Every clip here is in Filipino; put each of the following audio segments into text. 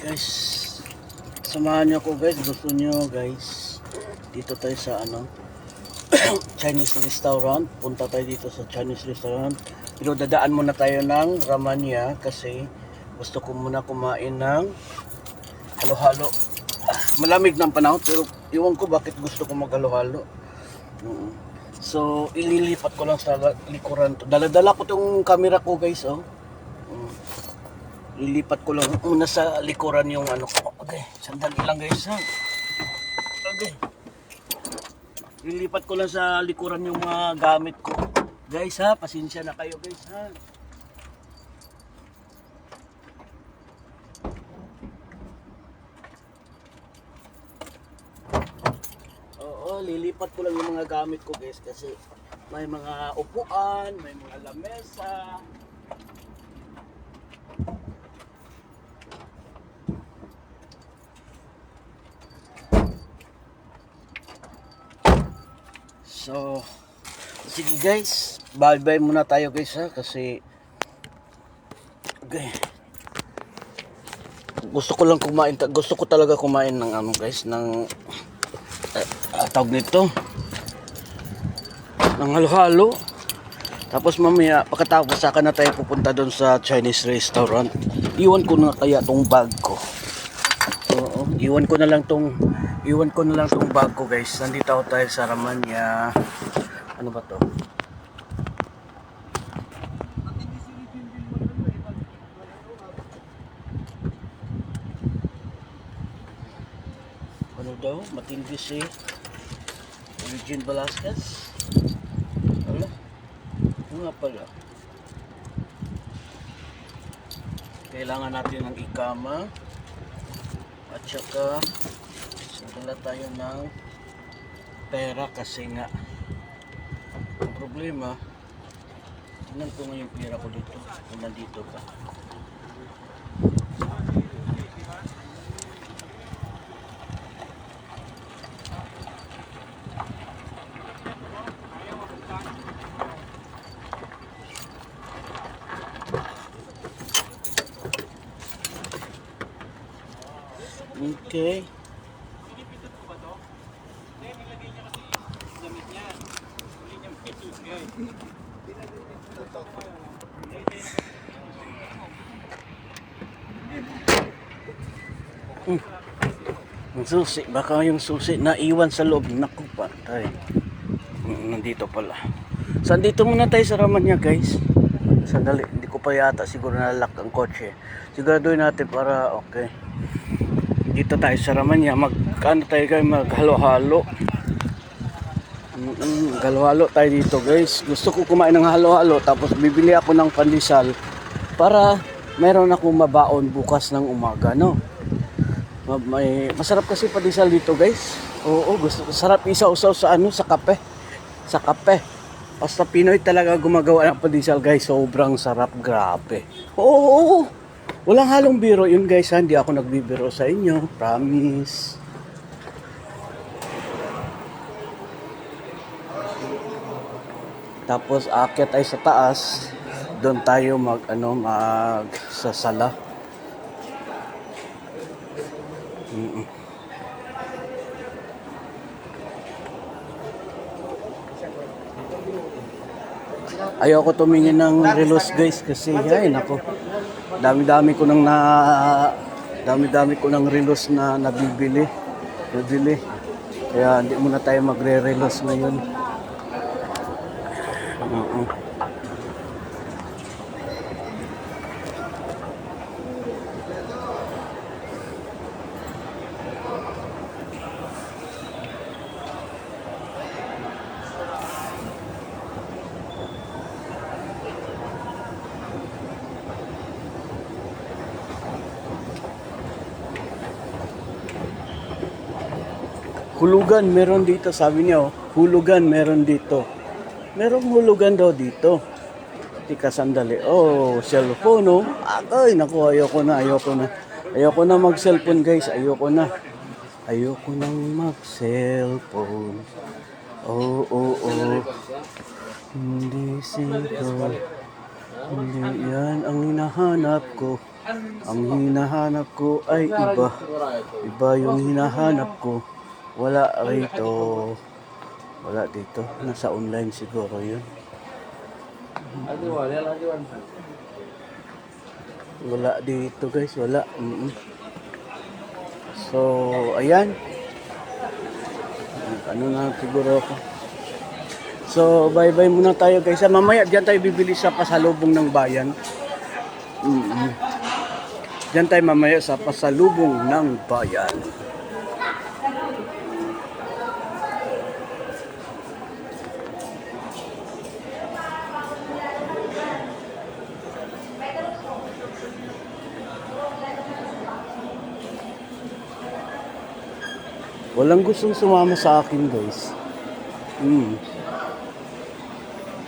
Guys, samahan niyo ako guys. Gusto niyo guys, dito tayo sa Chinese restaurant. Punta tayo dito sa Chinese restaurant. Pero dadaan muna tayo ng Ramania kasi gusto ko muna kumain ng halo-halo. Malamig ng panahon pero iwan ko bakit gusto ko maghalo-halo. So, ililipat ko lang sa likuran to. Dala-dala ko tong camera ko guys, oh. Lilipat ko lang muna sa likuran yung ano ko. Okay, sandali lang guys, ha. Okay. Lilipat ko lang sa likuran yung mga gamit ko. Guys, ha, pasensya na kayo guys, ha. Oo, lilipat ko lang yung mga gamit ko guys kasi may mga upuan, may mga lamesa. So, sige guys, bye-bye muna tayo guys, ha, kasi okay. Gusto ko talaga kumain ng guys, ng tawag nito, ng halo-halo. Tapos mamaya pagkatapos saka na tayo pupunta doon sa Chinese restaurant. Iwan ko na kaya tong bag ko. Oo, iwan ko na lang tong bag ko guys. Nandito tayo sa Ramania. Ano ba to? Ano daw? Matindi si Eugene Velasquez. Ano? Ano nga pala? Kailangan natin ng ikama. At saka dala tayo ng pera kasi nga ang problema, tingnan ko nga yung pera ko dito kung nandito pa. Okay. Yung susi, baka yung susi na iwan sa loob. Naku pa tayo. Nandito pala. So andito muna tayo sa Ramania guys. Sandali, hindi ko pa yata siguro nalak ang kotse. Siguraduhin natin para okay. Dito tayo sa Ramania, maghalo-halo. Halo-halo tayo dito guys. Gusto ko kumain ng halo-halo tapos bibili ako ng pandesal para meron akong mabaon bukas ng umaga, no? Masarap kasi pandesal dito guys. Oo, gusto ko. Sarap isaw-saw sa sa kape. Sa kape. Basta Pinoy talaga gumagawa ng pandesal guys. Sobrang sarap, grabe. Oo. Walang halong biro yun guys, ha? Hindi ako nagbibiro sa inyo, promise. Tapos aakyat ay sa taas, doon tayo magsasala. Ayoko tumingin ng relos guys kasi ay nako. Dami-dami ko ng relos na nabibili. Kaya hindi muna tayo magre-relos ngayon. Hulugan meron dito, sabi niya, hulugan meron dito. Merong hulugan daw dito. Tika sandali. Oh, cellphone, oh. Ay, naku, ayoko na. Ayoko na mag-cellphone, guys. Ayoko nang mag-cellphone. Oh. Hindi siguro. Hindi yan ang hinahanap ko. Ang hinahanap ko ay iba. Iba yung hinahanap ko. Wala rito. Wala dito. Nasa online siguro yun. Wala dito guys. Wala. So, ayan. Ano na siguro ako. So, bye-bye muna tayo guys. Mamaya diyan tayo bibili sa pasalubong ng bayan. Diyan tayo mamaya sa pasalubong ng bayan. Walang gustong sumama sa akin guys.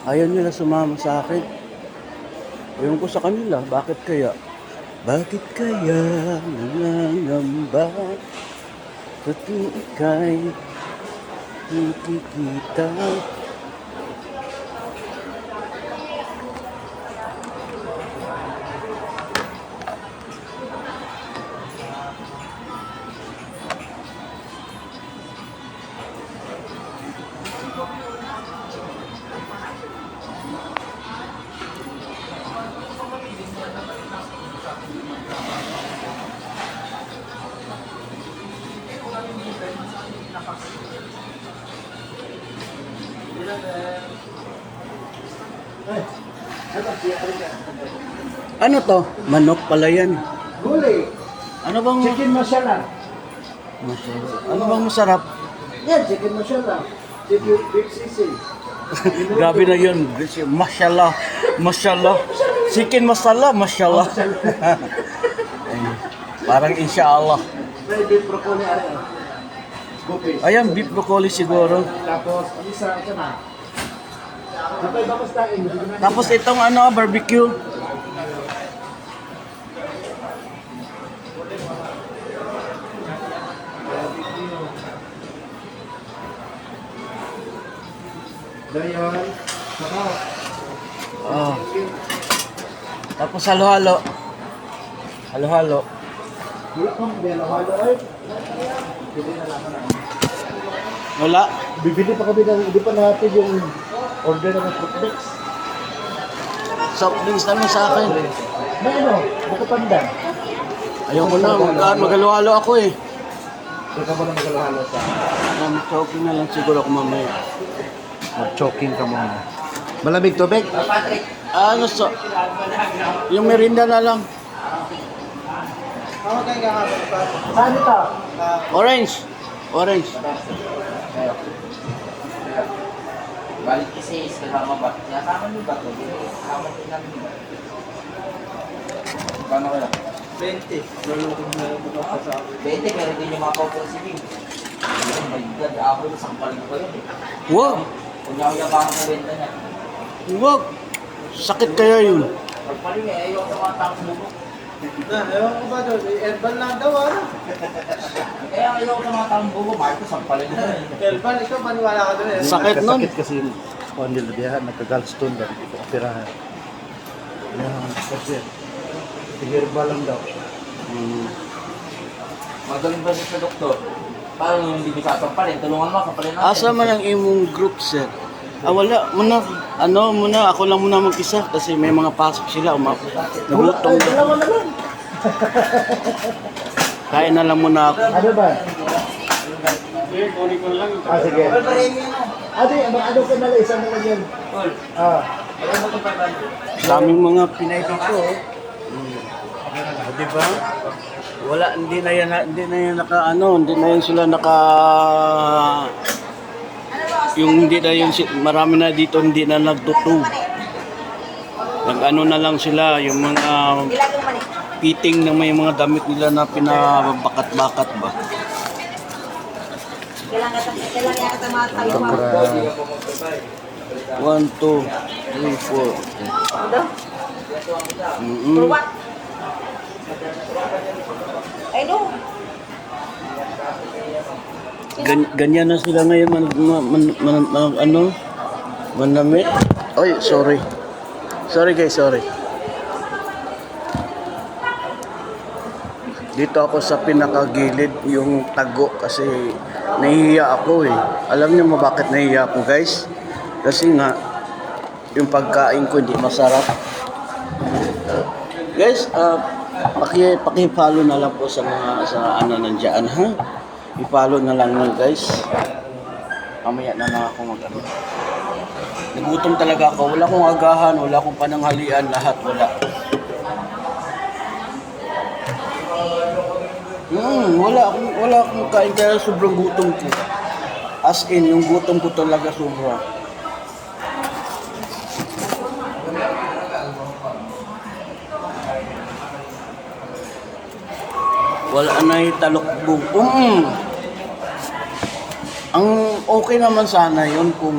Ayaw nila sumama sa akin. Ayaw ko sa kanila. Bakit kaya? Bakit kaya nangangamba sa tuwing ika'y nakikita? Ano to? Manok pala yan. Gulay. Ano bang Chicken masala. Ano bang masarap? Yan, chicken masala. Chicken beef sisig. Grabe na yun. Mashallah. Mashallah. Chicken masala. Mashallah. Ayun. Parang inshallah. May beef broccoli ari. Buffet. Ayan, beef broccoli siguro. Tapos, ang isa na. Kapag bamastain. Tapos itong ano, barbecue. Dayon. Saka. Oh. Tapos halo-halo. Halo-halo. Wala kang halo ay. Bili na lang na. Wala. Bibili pa kami ng, hindi pa natin yung order ng fruit mix. Soft drinks naman sa akin. May ano, buko pandan. Ayaw ko na. Maghalo-halo ako eh. Ito ka ba na maghalo sa? Choking na lang siguro ako mamaya. Mag-choking ka muna. Malamig tubig? Ano so? Yung merinda na lang. Saan ito? Orange. Orange. Balik kasi kasama ba? Kasama niyo ba ito? Kasama din namin. Paano kaya? 20. Lulukod na yung mga kasama. 20 pero din yung mga pauposiling. Oh my God, ako yung sampaling ko yun eh. Wow. Kung ako yung baka sa benta niya. Wow. Sakit kaya yun. Pagpaling eh, ayaw sa mga taong bubok. Ewan ko ba doon? Herbal lang daw ano? Kaya ayaw sa mga taong bubok, mahal ko sampaling ko eh. Herbal, ikaw maniwala ka doon eh. Sakit nun. Sakit kasi yung spondyle na diyan, nagka-gallstone daw, hindi ko kapirahan. Yan, kasi herbal lang daw. Magaling ba siya sa doktor? Paano hindi ko sasampalin? Tulungan mo, sampalin natin. Asa man ang imong group sir? Wala. Muna, ako lang muna mag-isa kasi may mga pasok sila. Nagulutong Ay, dalawa na lang. Kaya na lang muna ako. Ano ba? Sige. Ate, ano ka na lang, isa na lang yan. Daming mga Pinay dito. Di ba? Wala, hindi na yan hindi na yan sila yung hindi na yung marami na dito hindi na nagtutog. Nag-ano na lang sila yung mga fitting ng may mga damit nila na pinabakat-bakat ba. Kailangan yata mga tayo. 1, 2, 3, 4. For what? I know. Ganyan na sila ngayon manamit. Ay, sorry. Sorry guys, sorry. Dito ako sa pinakagilid yung tago kasi nahihiya ako eh. Alam niyo mo bakit nahihiya ako guys? Kasi nga yung pagkain ko hindi masarap. Guys, paki-follow na lang po sa mga sa ano nandiyan ha. I-follow na lang nyo guys. Mamaya na ako mag-ano. Nagutom talaga ako. Wala akong agahan, wala akong pananghalian, lahat wala. Wala akong kain kaya sobrang gutom ko. As in, yung gutom ko talaga sobra. Wala na talokbong. Ang okay naman sana yun kung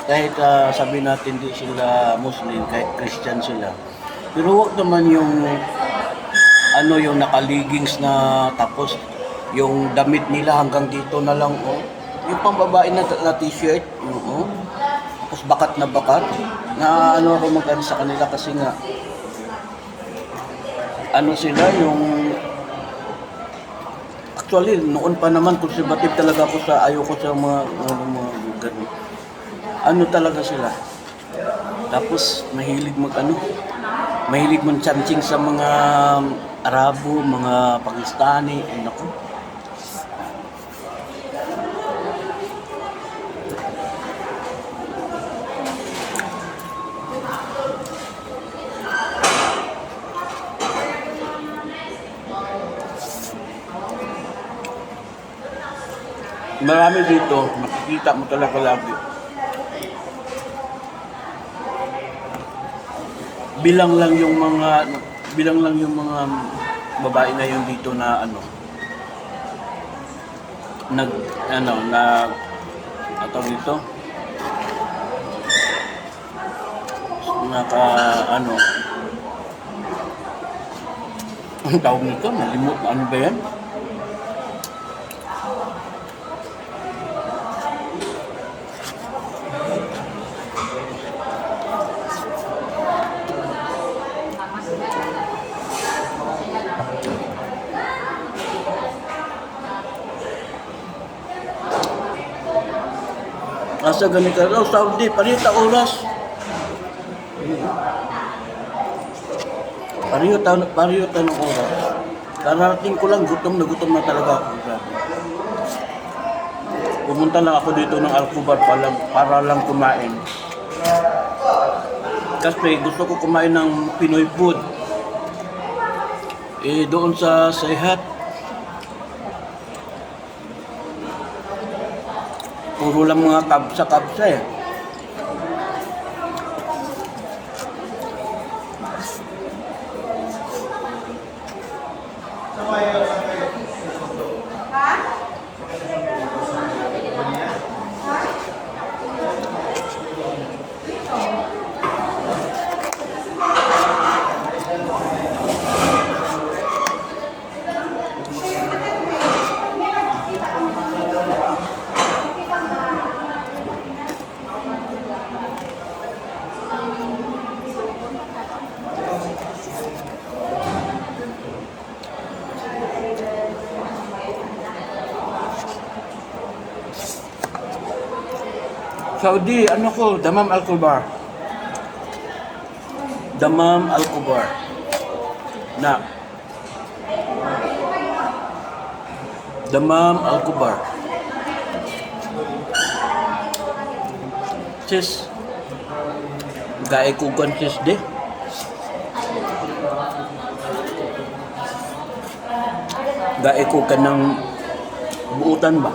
kahit sabi natin di sila Muslim, kahit Christian sila. Pero wag naman yung ano yung nakaligings na tapos yung damit nila hanggang dito na lang yung pambabae na t-shirt tapos bakat na ano ako magano sa kanila kasi nga ano sila yung actually noon pa naman conservative talaga ako sa ayoko sa mga ganun ano talaga sila tapos mahilig mag-chanting sa mga Arabo, mga Pakistani, ay naku. Marami dito, makikita mo talaga lagi. Bilang lang yung mga babae ngayon dito na atau dito ang tawag nito, nalimut ano ba yan? Asa ganito daw, Saudi, parita oras. Pariyo ng oras. Kararating ko lang, gutom na talaga ako. Grabe. Pumunta lang ako dito ng Alcobar para lang kumain. Kasi gusto ko kumain ng Pinoy food. Doon sa Sehat, puro lang mga kabsa eh. Saudi, Damam Al-Kubar. Damam Al-Kubar. Na. Damam Al-Kubar. Sis. Gaya kugan sis de. Gaya kugan ng buutan ba?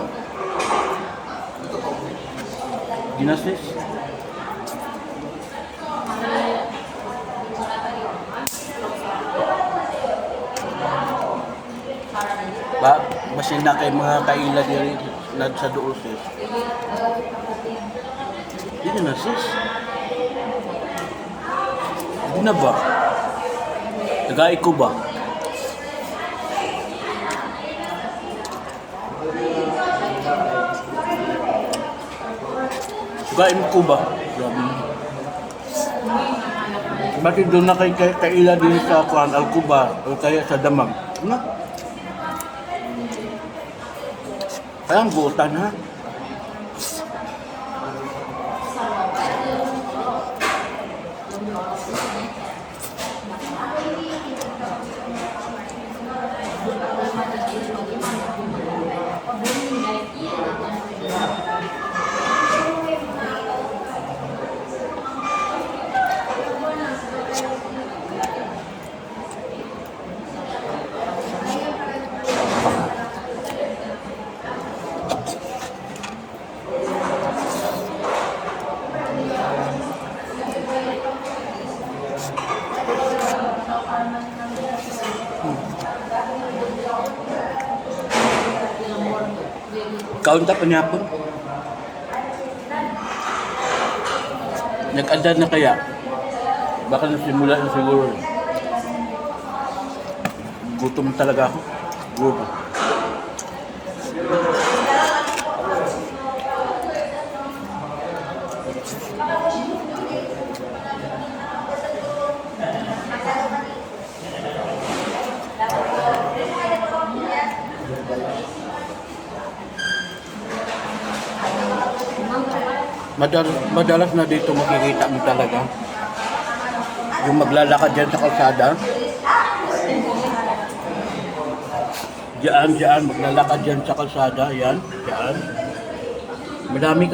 Ginasis. Masin na kay mga kaila diri sa dool sis. Hindi na sis. Hindi na ba? Tagay ko ba? Tagay mo ko ba? Grabe. Bakit doon na kay kaila din sa Kuan Alcuba o kaya sa Damam? Ano? Parang butan ha? Kaunta pa niya po. Nag-andad na kaya? Baka nasimula na siguro. Gutom talaga ako. Gutom. Madalas na dito makikita mo talaga yung maglalakad dyan sa kalsada. Diyan, maglalakad dyan sa kalsada, yan, diyan. Madami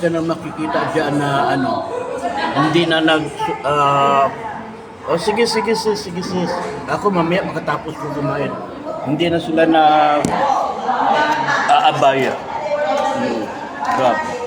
ka na makikita dyan na ano, hindi na sige sis. Ako mamaya makatapos ko kumain. Hindi na sila na aabaya. Grabe.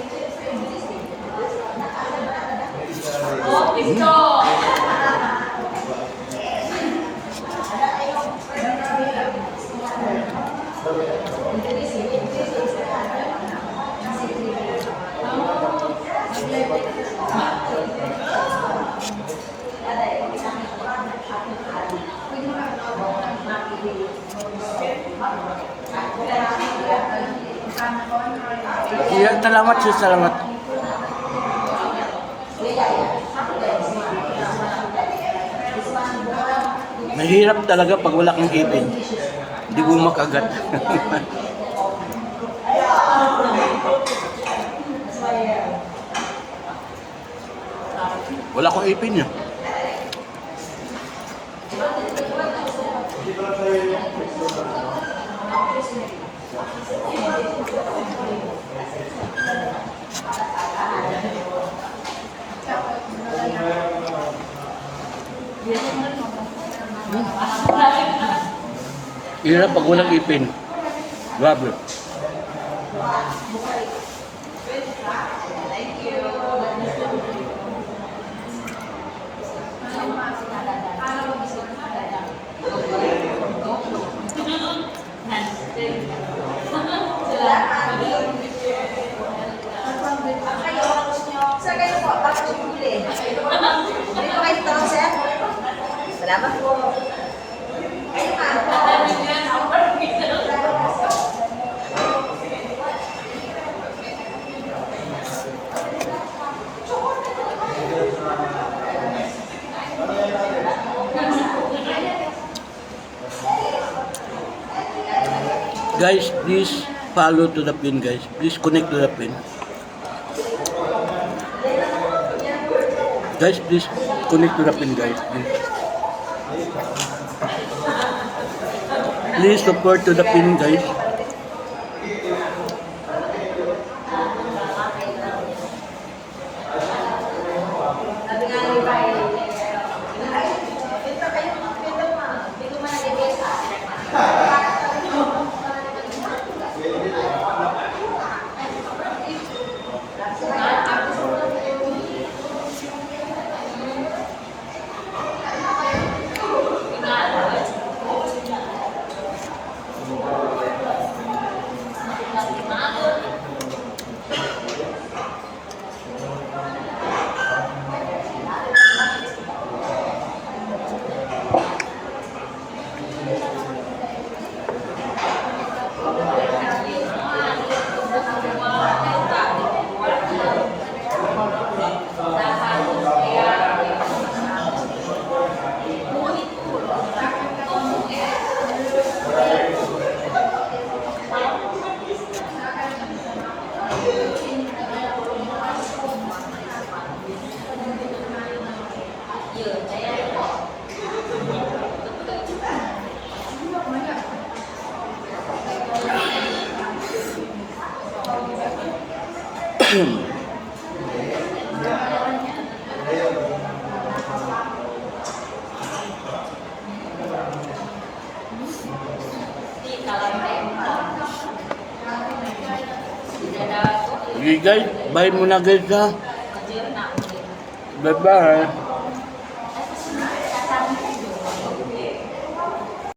Iya, salamat sih, salamat. Mahirap talaga pag wala kang ipin. Hindi mo makagat. Wala akong ipin niya. Hirap pag walang ipin. Grabe. Salamat po. Guys, please follow to the pin, guys. Please connect to the pin. Guys, please connect to the pin, guys. Please support to the pin, guys. Okay guys, bye muna guys ha. Bye bye.